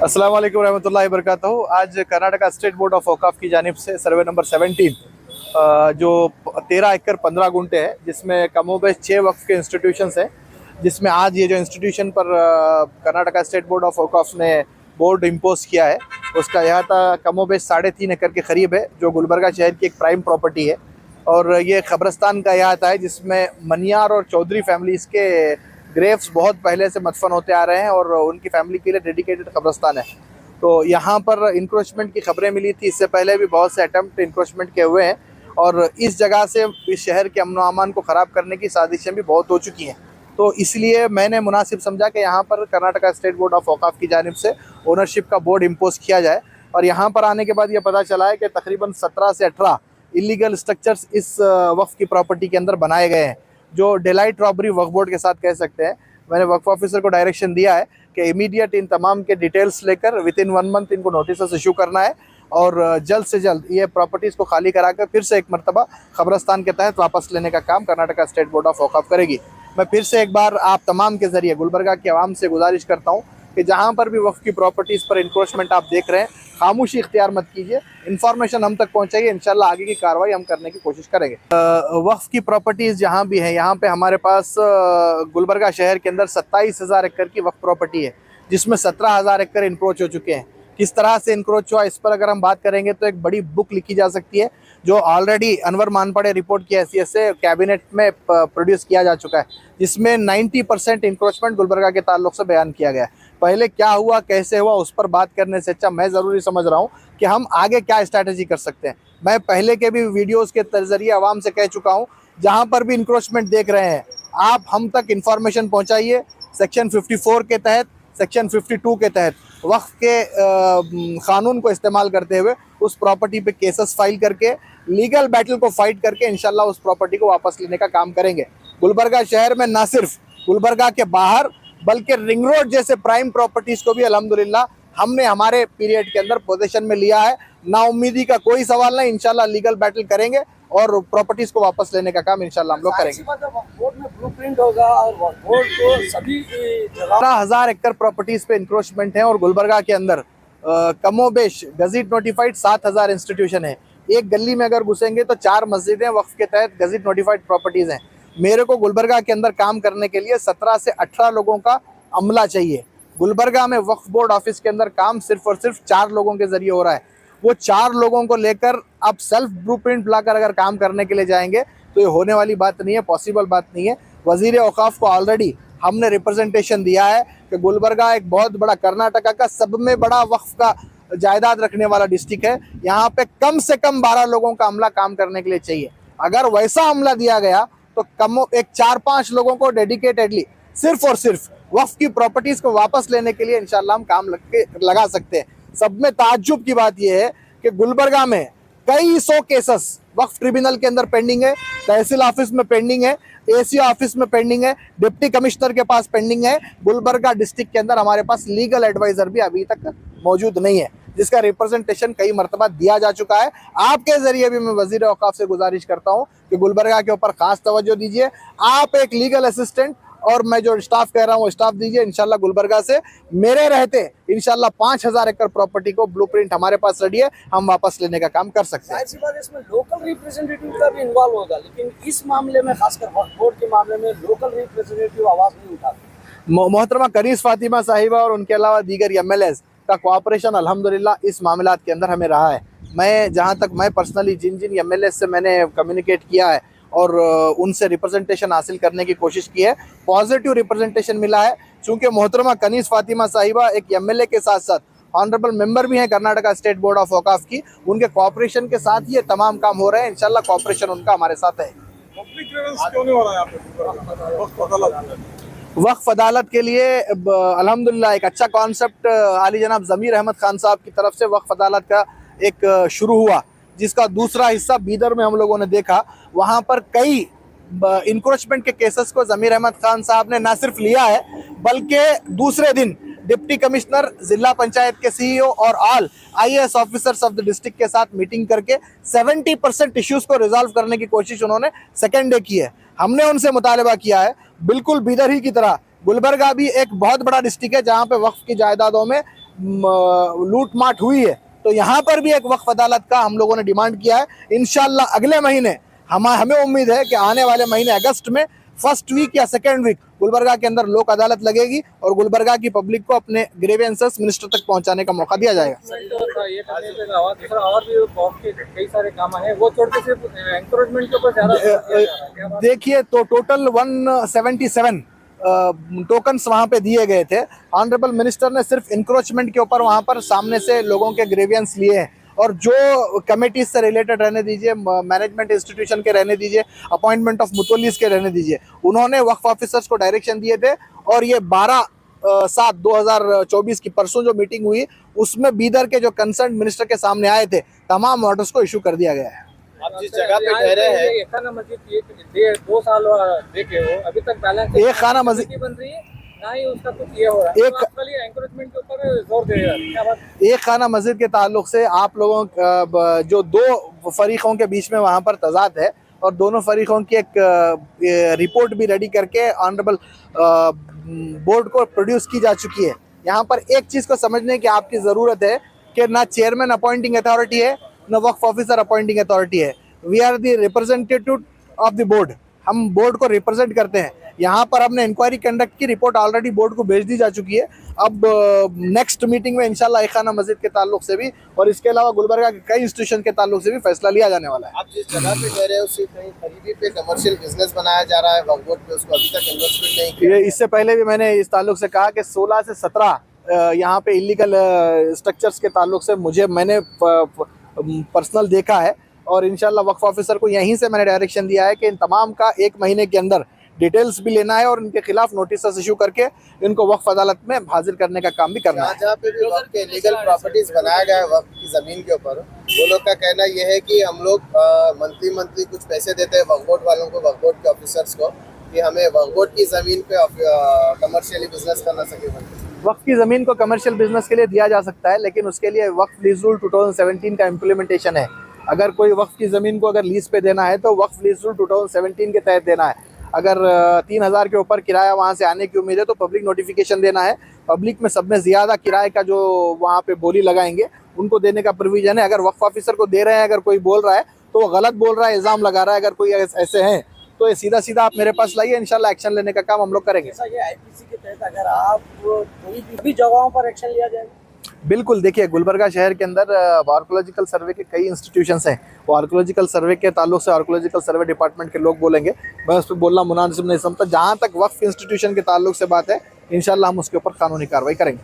अस्सलाम वालेकुम रहमतुल्लाहि वबरकातुहू। आज कर्नाटका स्टेट बोर्ड ऑफ औकाफ की जानिब से सर्वे नंबर 17 जो 13 एकड़ 15 गुंटे है, जिसमें कमोबेश 6 वक्फ के इंस्टीट्यूशंस हैं, जिसमें आज ये जो इंस्टीट्यूशन पर कर्नाटका स्टेट बोर्ड ऑफ औकाफ ने बोर्ड इम्पोज किया है, उसका अहाता कमोबेश 3.5 एकड़ के करीब है, जो गुलबर्गा शहर की एक प्राइम प्रॉपर्टी है। और ये कब्रस्तान का अहाता है, जिसमें मनियार और चौधरी फैमिलीज़ के ग्रेव्स बहुत पहले से मदफन होते आ रहे हैं और उनकी फैमिली के लिए डेडिकेटेड कब्रस्तान है। तो यहाँ पर इंक्रोचमेंट की खबरें मिली थी, इससे पहले भी बहुत से अटैम्प्ट इंक्रोचमेंट के हुए हैं और इस जगह से इस शहर के अमन अमान को ख़राब करने की साजिशें भी बहुत हो चुकी हैं। तो इसलिए मैंने मुनासिब समझा कि यहाँ पर कर्नाटका स्टेट बोर्ड ऑफ औकाफ की जानिब से ओनरशिप का बोर्ड इम्पोज किया जाए। और यहाँ पर आने के बाद ये पता चला है कि तकरीबन 17 से 18 इलीगल स्ट्रक्चर्स इस वक्फ की प्रॉपर्टी के अंदर बनाए गए हैं, जो डेलाइट रॉबरी वक्फ बोर्ड के साथ कह सकते हैं। मैंने वक्फ ऑफिसर को डायरेक्शन दिया है कि इमीडिएट इन तमाम के डिटेल्स लेकर विद इन 1 मंथ इनको नोटिस इशू करना है और जल्द से जल्द ये प्रॉपर्टीज़ को खाली कराकर फिर से एक मरतबा कब्रस्तान के तहत वापस लेने का काम कर्नाटका स्टेट बोर्ड ऑफ औकाफ करेगी। मैं फिर से एक बार आप तमाम के ज़रिए गुलबर्गा की आवाम से गुजारिश करता हूँ कि जहाँ पर भी वक्फ की प्रॉपर्टीज़ पर इंक्रोचमेंट आप देख रहे हैं, खामोशी इख्तियार मत कीजिए, इन्फॉर्मेशन हम तक पहुँचाइए, इंशाल्लाह आगे की कार्रवाई हम करने की कोशिश करेंगे। वक्फ की प्रॉपर्टीज़ जहाँ भी हैं, यहाँ पे हमारे पास गुलबर्गा शहर के अंदर 27,000 एकड़ की वक्फ प्रॉपर्टी है, जिसमें 17,000 एकड़ इंक्रोच हो चुके हैं। किस तरह से इंक्रोच हुआ, इस पर अगर हम बात करेंगे तो एक बड़ी बुक लिखी जा सकती है, जो ऑलरेडी अनवर मानपड़े रिपोर्ट की हैसियत से कैबिनेट में प्रोड्यूस किया जा चुका है, जिसमें 90% इंक्रोचमेंट गुलबर्गा के ताल्लुक से बयान किया गया है। पहले क्या हुआ, कैसे हुआ, उस पर बात करने से अच्छा मैं ज़रूरी समझ रहा हूँ कि हम आगे क्या स्ट्रैटेजी कर सकते हैं। मैं पहले के भी वीडियोज़ के ज़रिए आवाम से कह चुका हूँ, जहाँ पर भी इंक्रोचमेंट देख रहे हैं आप हम तक इंफॉर्मेशन पहुँचाइए। सेक्शन 54 के तहत, सेक्शन 52 के तहत वक्फ के क़ानून को इस्तेमाल करते हुए उस प्रॉपर्टी पे केसेस फाइल करके लीगल बैटल को फाइट करके इंशाल्लाह उस प्रॉपर्टी को वापस लेने का काम करेंगे। गुलबर्गा शहर में ना सिर्फ गुलबर्गा के बाहर बल्कि रिंग रोड जैसे प्राइम प्रॉपर्टीज़ को भी अल्हम्दुलिल्लाह हमने हमारे पीरियड के अंदर पोजीशन में लिया है। नाउम्मीदी का कोई सवाल नहीं, इंशाल्लाह लीगल बैटल करेंगे और प्रॉपर्टीज़ को वापस लेने का काम इंशाल्लाह हम लोग करेंगे। बोर्ड में ब्लूप्रिंट होगा और बोर्ड को सभी 17,000 एकड़ प्रॉपर्टीज़ पे इंक्रोचमेंट है और गुलबर्गा के अंदर कमोबेश गजीट नोटिफाइड 7,000 इंस्टीट्यूशन है। एक गली में अगर घुसेंगे तो 4 मस्जिदें वक्फ के तहत गजीट नोटिफाइड प्रॉपर्टीज़ हैं। मेरे को गुलबर्गा के अंदर काम करने के लिए 17 से 18 लोगों का अमला चाहिए। गुलबर्गा में वक्फ बोर्ड ऑफिस के अंदर काम सिर्फ और सिर्फ 4 लोगों के ज़रिए हो रहा है। वो 4 लोगों को लेकर आप सेल्फ ब्लूप्रिंट लाकर अगर काम करने के लिए जाएंगे तो ये होने वाली बात नहीं है, पॉसिबल बात नहीं है। वज़ीर औकाफ को ऑलरेडी हमने रिप्रेजेंटेशन दिया है कि गुलबर्गा एक बहुत बड़ा कर्नाटका का सब में बड़ा वक्फ का जायदाद रखने वाला डिस्ट्रिक्ट है। यहाँ पे कम से कम 12 लोगों का अमला काम करने के लिए चाहिए। अगर वैसा अमला दिया गया तो कम एक 4-5 लोगों को डेडिकेटेडली सिर्फ और सिर्फ वक्फ की प्रॉपर्टीज़ को वापस लेने के लिए इंशाल्लाह हम काम लगा सकते हैं। सब में ताज्जुब की बात यह है कि गुलबर्गा में कई 100 केसेस वक्फ ट्रिब्यूनल के अंदर पेंडिंग है, तहसील ऑफिस में पेंडिंग है, एसी ऑफिस में पेंडिंग है, डिप्टी कमिश्नर के पास पेंडिंग है। गुलबर्गा डिस्ट्रिक्ट के अंदर हमारे पास लीगल एडवाइज़र भी अभी तक मौजूद नहीं है, जिसका रिप्रेजेंटेशन कई मरतबा दिया जा चुका है। आपके ज़रिए भी मैं वज़ीर औकाफ से गुजारिश करता हूँ कि गुलबर्गा के ऊपर ख़ास तवज्जो दीजिए। आप एक लीगल असिस्टेंट और मैं जो स्टाफ कह रहा हूँ स्टाफ दीजिए। इंशाल्लाह गुलबर्गा से मेरे रहते इंशाल्लाह 5,000 एकड़ प्रॉपर्टी को ब्लूप्रिंट हमारे पास रेडी है, हम वापस लेने का काम कर सकते हैं। ऐसी बात इसमें लोकल रिप्रेजेंटेटिव का भी इन्वॉल्व होगा, लेकिन इस मामले में खासकर वक्फ बोर्ड के मामले में लोकल रिप्रेजेंटेटिव आवाज़ नहीं उठाते। मोहतरमा कनीज़ फातिमा साहिबा और उनके अलावा दीगर MLAs का कोऑपरेशन अल्हम्दुलिल्लाह इस मामलात के अंदर हमें रहा है। मैं जहाँ तक मैं पर्सनली जिन MLAs से मैंने कम्युनिकेट किया है और उनसे रिप्रेजेंटेशन हासिल करने की कोशिश की है, पॉजिटिव रिप्रेजेंटेशन मिला है। चूँकि मोहतरमा कनीज़ फातिमा साहिबा एक MLA के साथ साथ ऑनरेबल मेंबर भी हैं कर्नाटका स्टेट बोर्ड ऑफ औकाफ की, उनके कोऑपरेशन के साथ ये तमाम काम हो रहे हैं। इंशाल्लाह कोऑपरेशन उनका हमारे साथ है। वक्फ अदालत के लिए अल्हम्दुलिल्लाह एक अच्छा कॉन्सेप्ट आली जनाब ज़मीर अहमद खान साहब की तरफ से वक्फ अदालत का एक शुरू हुआ, जिसका दूसरा हिस्सा बीदर में हम लोगों ने देखा। वहाँ पर कई इंक्रोचमेंट के केसेस को ज़मीर अहमद खान साहब ने ना सिर्फ लिया है, बल्कि दूसरे दिन डिप्टी कमिश्नर, ज़िला पंचायत के CEO और all IAS officers of the district के साथ मीटिंग करके 70% इश्यूज़ को रिजॉल्व करने की कोशिश उन्होंने सेकेंड डे की है। हमने उनसे मुतालबा किया है, बिल्कुल बीदर ही की तरह गुलबर्गा भी एक बहुत बड़ा डिस्ट्रिक्ट है जहाँ पे वक्फ की जायदादों में लूट माट हुई है, तो यहाँ पर भी एक वक्फ अदालत का हम लोगों ने डिमांड किया है। इंशाल्लाह अगले महीने हमें उम्मीद है कि आने वाले महीने अगस्त में फर्स्ट वीक या सेकेंड वीक गुलबर्गा के अंदर लोक अदालत लगेगी और गुलबर्गा की पब्लिक को अपने ग्रीवेंसेस मिनिस्टर तक पहुंचाने का मौका दिया जाएगा। और भी बहुत के कई सारे काम हैं, वो छोड़ के सिर्फ एनकरेजमेंट के ऊपर ज्यादा। देखिए, तो टोटल 177 टोकन्स वहां पे दिए गए थे। ऑनरेबल मिनिस्टर ने सिर्फ इंक्रोचमेंट के ऊपर वहां पर सामने से लोगों के ग्रेवियंस लिए हैं, और जो कमेटीज से रिलेटेड रहने दीजिए, मैनेजमेंट इंस्टीट्यूशन के रहने दीजिए, अपॉइंटमेंट ऑफ मुतवल्लिस के रहने दीजिए, उन्होंने वक्फ ऑफिसर्स को डायरेक्शन दिए थे। और ये 12/7/2024 की परसों जो मीटिंग हुई, उसमें बीदर के जो कंसर्न मिनिस्टर के सामने आए थे, तमाम ऑर्डर्स को इशू कर दिया गया है। आप जिस जगह पे ठहरे हैं, एक खाना मस्जिद 2 साल देखे हो, अभी तक बैलेंस एक खाना मस्जिद बन रही है ना ही उसका कुछ ये हो रहा है। एक एनकरेजमेंट के ऊपर जोर दे रहा है, क्या बात? एक खाना मस्जिद के ताल्लुक से आप लोगों जो दो फरीकों के बीच में वहाँ पर तजाद है, और दोनों फरीकों की एक रिपोर्ट भी रेडी करके ऑनरेबल बोर्ड को प्रोड्यूस की जा चुकी है। यहाँ पर एक चीज़ को समझने की आपकी ज़रूरत है कि ना चेयरमैन अपॉइंटिंग अथॉरिटी है, न वक्फ ऑफिसर अपॉइंटिंग अथॉरिटी है। We are the representative of the board, हम बोर्ड को रिप्रेजेंट करते हैं। यहाँ पर हमने इंक्वायरी कंडक्ट की, रिपोर्ट ऑलरेडी बोर्ड को भेज दी जा चुकी है। अब नेक्स्ट मीटिंग में इंशाल्लाह एक खाना मस्जिद के ताल्लुक से भी और इसके अलावा गुलबर्गा के कई इंस्टीट्यूशन के ताल्लुक से भी फैसला लिया जाने वाला है। आप जिस जगह पे ठहरे हैं उससे कहीं खरीदी पे कमर्शियल बिजनेस बनाया जा रहा है, वक्फ बोर्ड पे उसको अभी तक इन्वेस्टमेंट नहीं किया। इससे पहले भी मैंने इस ताल्लुक से कहा कि 16 से 17 यहाँ पे इलीगल स्ट्रक्चर्स के ताल्लुक से मैंने पर्सनल देखा है, और इंशाल्लाह वक्फ ऑफिसर को यहीं से मैंने डायरेक्शन दिया है कि इन तमाम का 1 महीने के अंदर डिटेल्स भी लेना है और इनके खिलाफ नोटिस इशू करके इनको वक्फ अदालत में हाजिर करने का काम भी करना है। जहाँ पे भी वक्फ के लीगल प्रॉपर्टीज बनाया गया है वक्फ की जमीन के ऊपर, वो लोग का कहना ये है कि हम लोग मंथली कुछ पैसे देते हैं वक्फ बोर्ड वालों को, वक्फ बोर्ड के ऑफिसर्स को, कि हमें वक्फ बोर्ड की जमीन पे कमर्शियली बिजनेस करना सके। वक्फ की ज़मीन को कमर्शियल बिजनेस के लिए दिया जा सकता है, लेकिन उसके लिए वक्फ लीज रूल 2017 का इम्प्लीमेंटेशन है। अगर कोई वक्फ की ज़मीन को अगर लीज पे देना है तो वक्फ लीज रूल 2017 के तहत देना है। अगर 3000 के ऊपर किराया वहाँ से आने की उम्मीद है तो पब्लिक नोटिफिकेशन देना है। पब्लिक में सब में ज़्यादा किराए का जो वहाँ पे बोली लगाएंगे उनको देने का प्रोविज़न है। अगर वक्फ ऑफिसर को दे रहे हैं, अगर कोई बोल रहा है तो वो गलत बोल रहा है, इल्ज़ाम लगा रहा है, अगर कोई ऐसे हैं तो ये सीधा सीधा आप मेरे पास लाइए, इंशाल्लाह एक्शन लेने का काम हम लोग करेंगे। जैसा ये आईपीसी के तहत अगर आप कोई भी जगहों पर एक्शन लिया जाएगा? बिल्कुल, देखिए गुलबर्गा शहर के अंदर आर्कोलॉजिकल सर्वे के कई इंस्टीट्यूशंस हैं। वो आर्कोलॉजिकल सर्वे के ताल्लुक से आर्कोलॉजिकल सर्वे डिपार्टमेंट के लोग बोलेंगे, मैं उस पर बोलना मुनासिब नहीं समझता। जहाँ तक वक्फ इंस्टीट्यूशन के ताल्लुक से बात है, इंशाल्लाह हम उसके ऊपर कानूनी कार्रवाई करेंगे।